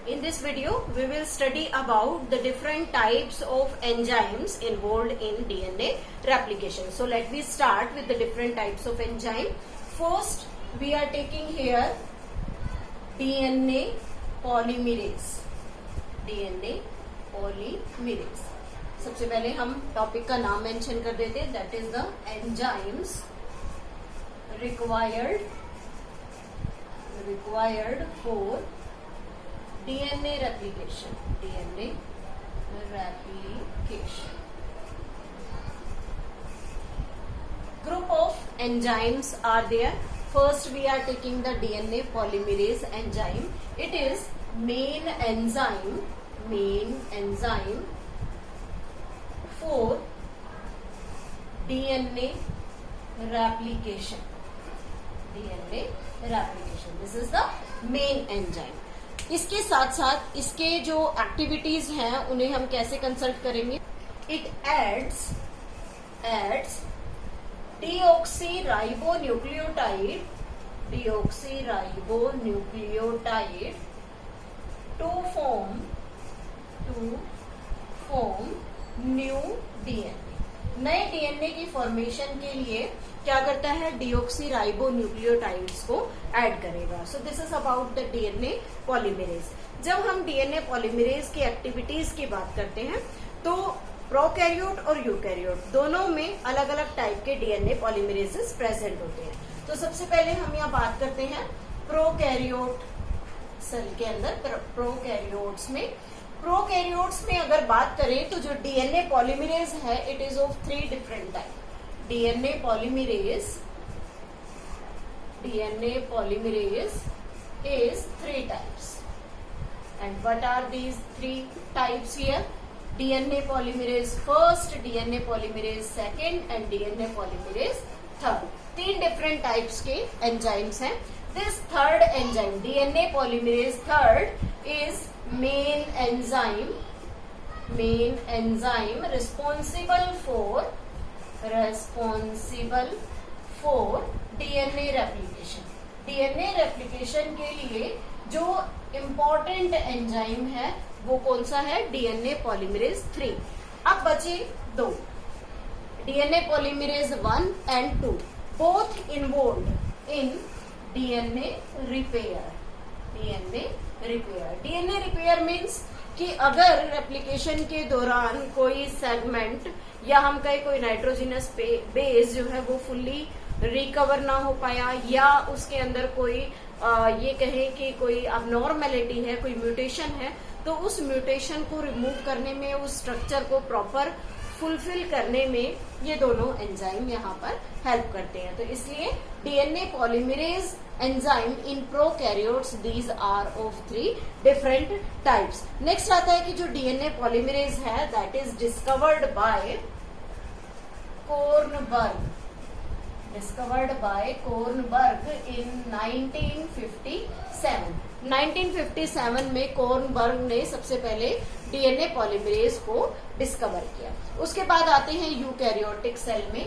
In this video, we will study about the different types of enzymes involved in DNA replication. So let me start with the different types of enzyme. First, we are taking here DNA polymerase. DNA polymerase. सबसे पहले हम topic का नाम mention कर देते हैं, that is the enzymes required for DNA replication. DNA replication. Group of enzymes are there. First, we are taking the DNA polymerase enzyme. It is main enzyme for DNA replication. DNA replication. This is the main enzyme. इसके साथ साथ इसके जो activities हैं उन्हें हम कैसे consult करेंगे. It adds deoxyribonucleotide to form new DNA. नए डीएनए की फॉर्मेशन के लिए क्या करता है, डीऑक्सीराइबोन्यूक्लियोटाइड्स को ऐड करेगा. सो this is about the DNA polymerase. जब हम डीएनए पॉलीमरेज की एक्टिविटीज की बात करते हैं तो प्रोकैरियोट और यूकैरियोट दोनों में अलग अलग टाइप के डीएनए पॉलीमरेजेस प्रेजेंट होते हैं. तो सबसे पहले हम यहाँ बात करते हैं प्रोकैरियोट सेल के अंदर. प्रोकैरियोट्स में अगर बात करें तो जो डीएनए पॉलीमरेज है it is of 3 different type. DNA polymerase is 3 types. And what are these 3 types here? DNA polymerase first, DNA polymerase second and DNA polymerase third. 3 different types के enzymes हैं. This third enzyme, DNA polymerase third, is main enzyme responsible for DNA replication. DNA replication के लिए जो important enzyme है वो कौन सा है, DNA polymerase 3. अब बचे 2, DNA polymerase 1 and 2, both involved in DNA repair. DNA repair means कि अगर रेप्लिकेशन के दौरान कोई सेगमेंट या हम कहें कोई नाइट्रोजिनस बेस जो है वो फुल्ली रिकवर ना हो पाया या उसके अंदर कोई ये कहें कि कोई अबनॉर्मेलिटी है, कोई म्यूटेशन है, तो उस म्यूटेशन को रिमूव करने में, उस स्ट्रक्चर को प्रॉपर फुलफिल करने में ये दोनों एंजाइम यहाँ पर हेल्प करते हैं. तो इसलिए DNA polymerase enzyme in prokaryotes these are of 3 different types. Next आता है कि जो डीएनए पॉलीमरेज है that is discovered by Kornberg in 1957. 1957 में कोर्नबर्ग ने सबसे पहले डीएनए पॉलीमरेज को डिस्कवर किया. उसके बाद आते हैं यूकैरियोटिक सेल में.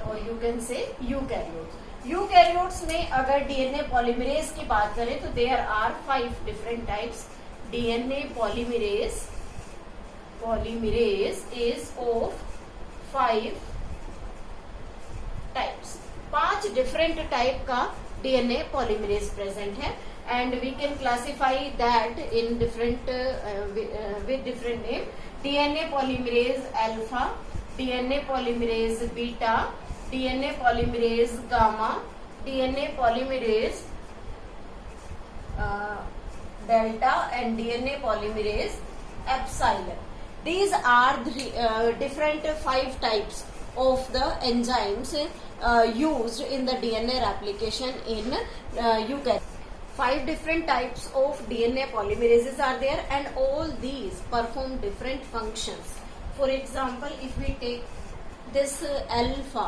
और यू कैन से यूकैरियोट्स में अगर डीएनए पॉलीमरेज की बात करें तो there are 5 different types. DNA polymerase is of 5 types. 5 different type का डीएनए पॉलीमरेज प्रेजेंट है and we can classify that in different with different name. DNA polymerase alpha, DNA polymerase beta, DNA polymerase gamma, DNA polymerase delta and DNA polymerase epsilon. These are the different 5 types of the enzymes used in the DNA replication in eukaryotes. 5 different types of DNA polymerases are there and all these perform different functions. For example, if we take this alpha,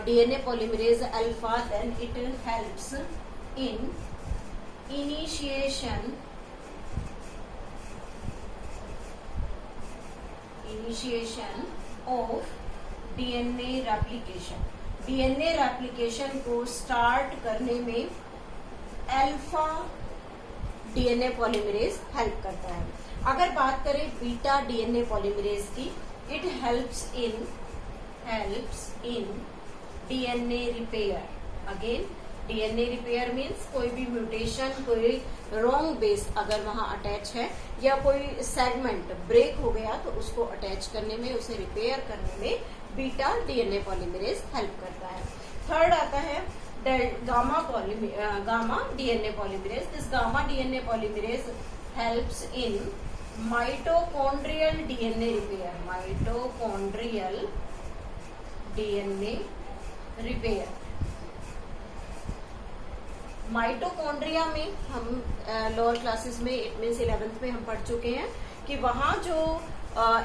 DNA polymerase alpha, then it helps in initiation of DNA replication. DNA replication को start करने में alpha DNA polymerase help करता है। अगर बात करें beta DNA polymerase की, it helps in DNA repair. Again DNA repair means कोई भी म्यूटेशन, कोई रॉन्ग बेस अगर वहां अटैच है या कोई सेगमेंट ब्रेक हो गया तो उसको अटैच करने में, उसे रिपेयर करने में बीटा डीएनए पॉलीमरेज हेल्प करता है। थर्ड आता है gamma DNA polymerase. This gamma DNA polymerase helps in mitochondrial DNA repair. Mitochondrial DNA repair. Mitochondria में हम लोअर क्लासेस में, इट मीन्स 11th में हम पढ़ चुके हैं कि वहां जो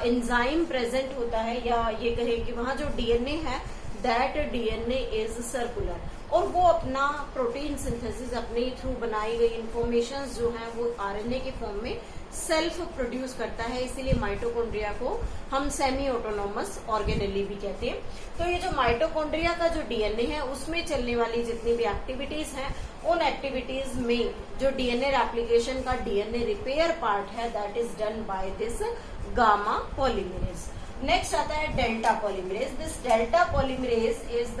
एंजाइम प्रेजेंट होता है, या ये कहे कि वहां जो डीएनए है दैट डीएनए इज सर्कुलर, और वो अपना प्रोटीन सिंथेसिस अपने थ्रू बनाई गई इंफॉर्मेशन जो है वो आरएनए के फॉर्म में सेल्फ प्रोड्यूस करता है। इसीलिए माइटोकॉन्ड्रिया को हम सेमी ऑटोनोमस ऑर्गेनेली भी कहते हैं। तो ये जो माइटोकॉन्ड्रिया का जो डीएनए है उसमें चलने वाली जितनी भी एक्टिविटीज हैं, उन एक्टिविटीज में जो डीएनए रेप्लिकेशन का डीएनए रिपेयर पार्ट है that is done by this gamma polymerase. Next आता है delta polymerase. This delta polymerase is the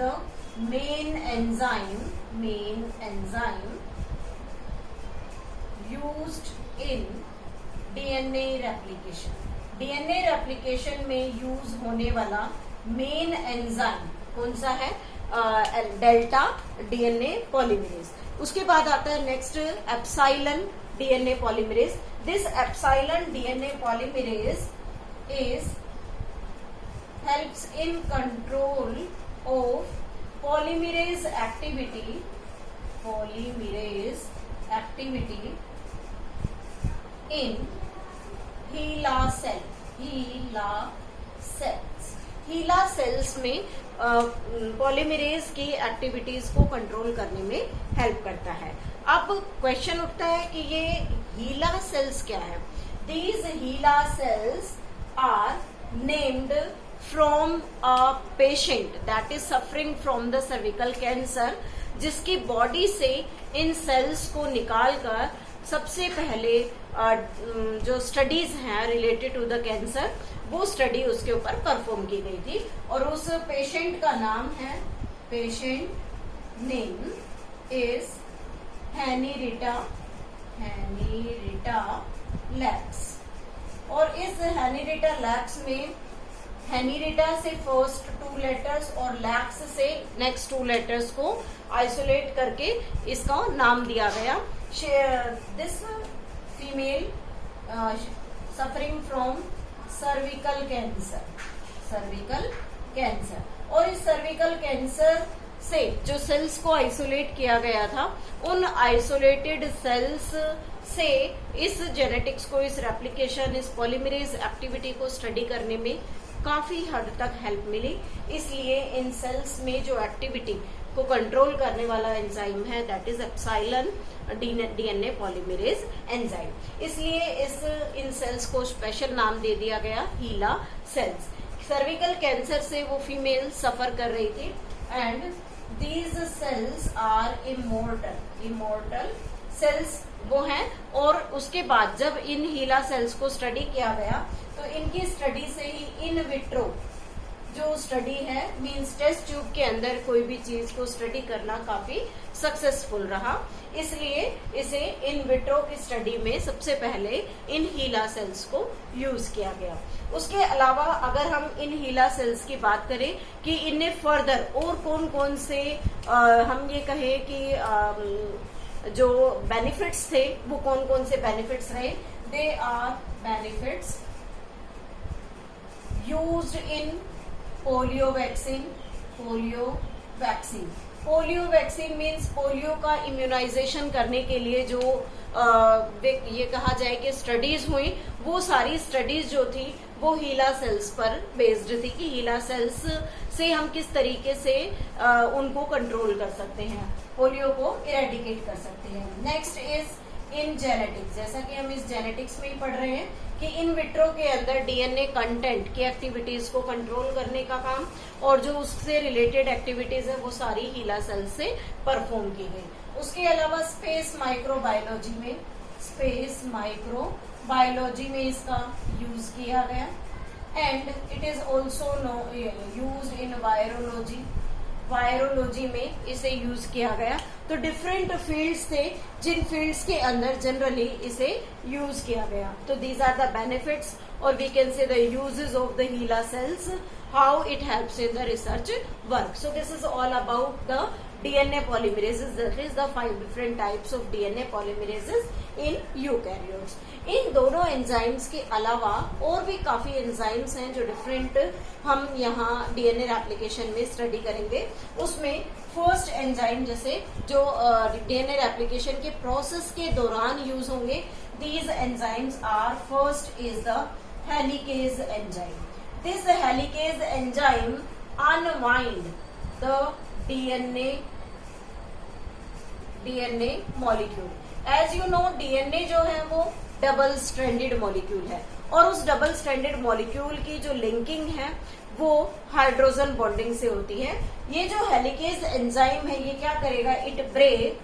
main enzyme used in DNA replication. DNA replication में यूज होने वाला मेन एंजाइम कौन सा है? Delta DNA polymerase. उसके बाद आता है next epsilon DNA polymerase. This epsilon DNA polymerase is helps in control of polymerase activity in HeLa cells में पॉलीमरेज की एक्टिविटीज को कंट्रोल करने में हेल्प करता है। अब क्वेश्चन उठता है कि ये HeLa cells क्या है? These HeLa cells are named from a patient that is suffering from the cervical cancer, जिसकी बॉडी से इन सेल्स को निकालकर सबसे पहले जो स्टडीज हैं रिलेटेड टू द कैंसर, वो स्टडी उसके ऊपर परफॉर्म की गई थी, और उस पेशेंट का नाम है, patient name is Henrietta lakhs. और इस हेनरिटा लैक्स में हेनरिटा से फर्स्ट 2 लेटर्स और लैक्स से नेक्स्ट 2 लेटर्स को आइसोलेट करके इसका नाम दिया गया। This female suffering from cervical cancer, और इस सर्विकल कैंसर से जो सेल्स को आइसोलेट किया गया था, उन आइसोलेटेड सेल्स से इस जेनेटिक्स को, इस रेप्लिकेशन, इस पॉलीमरेज एक्टिविटी को स्टडी करने में काफी हद तक हेल्प मिली। इसलिए इन सेल्स में जो एक्टिविटी को कंट्रोल करने वाला एंजाइम है that is epsilon DNA polymerase enzyme. इसलिए इन सेल्स को स्पेशल नाम दे दिया गया HeLa सेल्स। सर्विकल कैंसर से वो फीमेल सफर कर रही थी, and these cells are immortal cells वो हैं। और उसके बाद जब इन HeLa सेल्स को स्टडी किया गया तो इनकी स्टडी से ही इन विट्रो जो स्टडी है, मींस टेस्ट ट्यूब के अंदर कोई भी चीज को स्टडी करना काफी सक्सेसफुल रहा। इसलिए इसे इन विट्रो की स्टडी में सबसे पहले इन HeLa सेल्स को यूज किया गया। उसके अलावा अगर हम इन HeLa सेल्स की बात करें कि इन्हें फर्दर और कौन कौन से हम ये कहें कि जो बेनिफिट्स थे, वो कौन कौन से बेनिफिट्स रहे? They are benefits used in polio vaccine means polio का इम्यूनाइजेशन करने के लिए जो ये कहा जाए कि स्टडीज हुई, वो सारी स्टडीज जो थी वो HeLa सेल्स पर बेस्ड थी कि HeLa सेल्स से हम किस तरीके से उनको कंट्रोल कर सकते हैं, पोलियो को इरेडिकेट कर सकते हैं। नेक्स्ट इज इन जेनेटिक्स, जैसा कि हम इस जेनेटिक्स में ही पढ़ रहे हैं कि इन विट्रो के अंदर डीएनए कंटेंट की एक्टिविटीज को कंट्रोल करने का काम और जो उससे रिलेटेड एक्टिविटीज है वो सारी हीला सेल से परफॉर्म की गई। उसके अलावा स्पेस माइक्रोबायोलॉजी में इसका यूज किया गया and it is also used in virology में इसे यूज किया गया। तो डिफरेंट फील्ड्स थे जिन फील्ड्स के अंदर जनरली इसे यूज किया गया। तो दीज आर द बेनिफिट्स और we can say the uses of the HeLa cells, how it helps in the research work. So this is all about the DNA polymerases, that is the 5 different types of DNA polymerases in eukaryotes. इन दोनों enzymes के अलावा और भी काफी enzymes हैं जो different हम यहाँ डीएनए रेप्लिकेशन में स्टडी करेंगे। उसमें फर्स्ट एंजाइम जैसे जो डीएनए रेप्लिकेशन के प्रोसेस के दौरान यूज होंगे, these enzymes are, first is the helicase enzyme. This helicase enzyme unwind the DNA molecule. As you know DNA जो है वो डबल स्ट्रैंडेड मॉलिक्यूल है और उस डबल स्ट्रैंडेड मॉलिक्यूल की जो लिंकिंग है वो हाइड्रोजन बॉन्डिंग से होती है। ये जो हेलिकेज एंजाइम है ये क्या करेगा, इट ब्रेक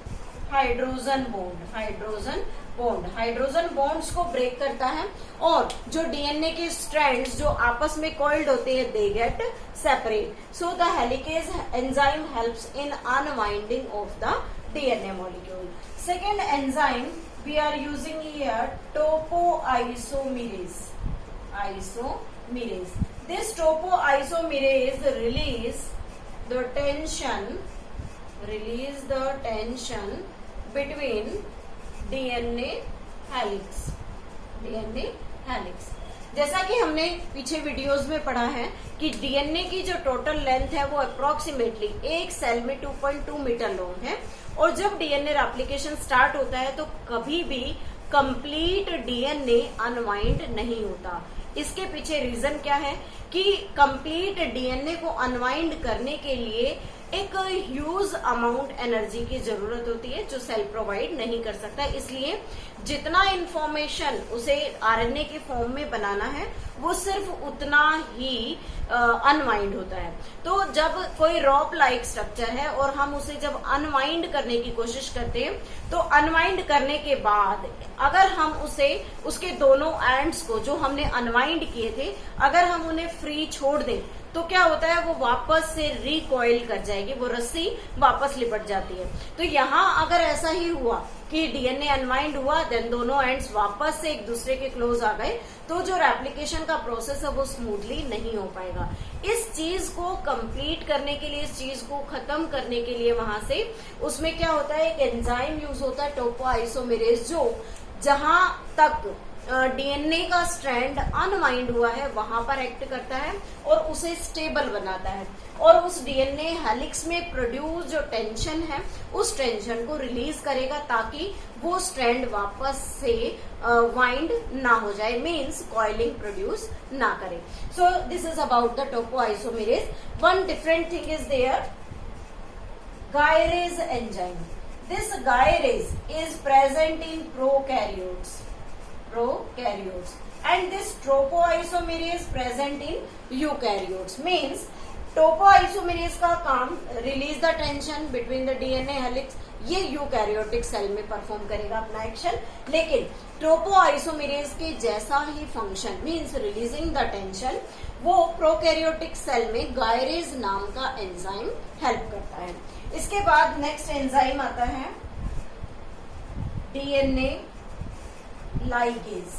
हाइड्रोजन बॉन्ड्स को ब्रेक करता है और जो डीएनए के स्ट्रैंड्स जो आपस में कॉइल्ड होते हैं they get separate. So the helicase enzyme helps in unwinding of the DNA molecule. Second enzyme we are using here topoisomerase. This topoisomerase release the tension between DNA helix। जैसा कि हमने पीछे videos में पढ़ा है कि डीएनए की जो टोटल लेंथ है वो अप्रोक्सीमेटली एक सेल में 2.2 मीटर लॉन्ग है और जब डीएनए रेप्लिकेशन स्टार्ट होता है तो कभी भी कंप्लीट डीएनए अनवाइंड नहीं होता। इसके पीछे रीजन क्या है कि कंप्लीट डीएनए को अनवाइंड करने के लिए एक ह्यूज अमाउंट एनर्जी की जरूरत होती है जो सेल प्रोवाइड नहीं कर सकता। इसलिए जितना इंफॉर्मेशन उसे आरएनए के फॉर्म में बनाना है वो सिर्फ उतना ही अनवाइंड होता है। तो जब कोई रॉप लाइक स्ट्रक्चर है और हम उसे जब अनवाइंड करने की कोशिश करते हैं तो अनवाइंड करने के बाद अगर हम उसे उसके दोनों एंड्स को जो हमने अनवाइंड किए थे अगर हम उन्हें फ्री छोड़ दें तो क्या होता है वो वापस से रिकॉइल कर जाएगी, वो रस्सी वापस लिपट जाती है। तो यहाँ अगर ऐसा ही हुआ कि डीएनए अनवाइंड हुआ देन दोनों एंड्स वापस से एक दूसरे के क्लोज आ गए तो जो रेप्लिकेशन का प्रोसेस है वो स्मूथली नहीं हो पाएगा। इस चीज को कंप्लीट करने के लिए, इस चीज को खत्म करने के लिए वहां से उसमें क्या होता है, एक एंजाइम यूज होता है टोपोआइसोमेरेज, जो जहां तक डीएनए का स्ट्रैंड अनवाइंड हुआ है वहां पर एक्ट करता है और उसे स्टेबल बनाता है और उस डीएनए हेलिक्स में प्रोड्यूस जो टेंशन है उस टेंशन को रिलीज करेगा ताकि वो स्ट्रैंड वापस से वाइंड ना हो जाए, मीन्स कॉइलिंग प्रोड्यूस ना करे। So this is about the topoisomerase. One different thing is there, gyrase enzyme. This gyrase is present in prokaryotes and this topoisomerase present in eukaryotes। means topoisomerase का काम release the tension between the DNA helix, ये eukaryotic cell में perform करेगा अपना action, लेकिन topoisomerase के जैसा ही function means releasing the tension वो प्रोकैरियोटिक सेल में गायरेज नाम का एंजाइम हेल्प करता है। इसके बाद नेक्स्ट एंजाइम आता है DNA ligase।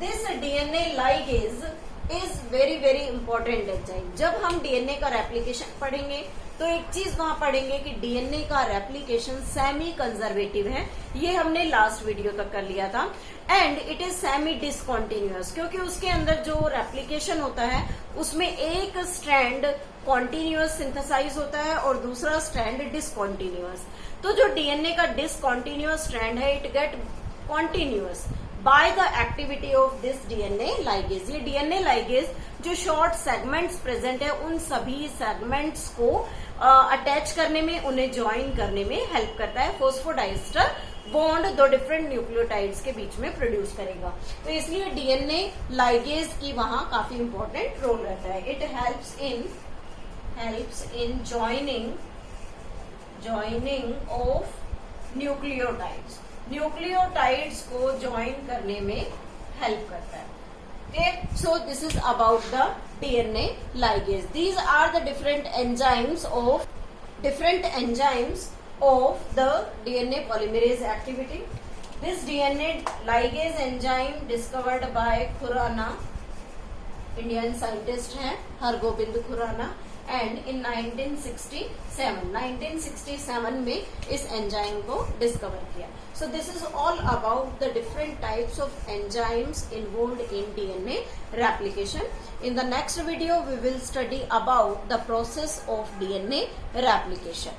This DNA ligase is very important enzyme. जब हम डीएनए का रेप्लिकेशन पढ़ेंगे तो एक चीज वहां पढ़ेंगे कि डीएनए का रेप्लिकेशन सेमी कंजर्वेटिव है, ये हमने लास्ट वीडियो तक कर लिया था, and it is semi discontinuous क्योंकि उसके अंदर जो रेप्लिकेशन होता है उसमें एक स्ट्रैंड कॉन्टिन्यूअस सिंथेसाइज होता है और दूसरा स्ट्रैंड डिसकॉन्टिन्यूअस। तो जो डीएनए का डिसकॉन्टिन्यूअस स्ट्रैंड है it get continuous by the activity of this DNA ligase. ये डीएनए लाइगेज जो शॉर्ट सेगमेंट्स प्रेजेंट है उन सभी सेगमेंट्स को अटैच करने में, उन्हें ज्वाइन करने में हेल्प करता है फॉस्फोडाइस्टर बॉन्ड दो डिफरेंट न्यूक्लियोटाइड्स के बीच में प्रोड्यूस करेगा। तो इसलिए डीएनए लाइगेज की वहां काफी इंपॉर्टेंट रोल रहता है। It helps in joining of nucleotides को ज्वाइन करने में हेल्प करता है। Okay, so this is about the DNA ligase. These are the different enzymes of the DNA polymerase activity. This DNA ligase enzyme discovered by Khurana, Indian scientist हैं Hargobind Khurana, and in 1967 में इस enzyme को discover किया। So this is all about the different types of enzymes involved in DNA replication. In the next video we will study about the process of DNA replication.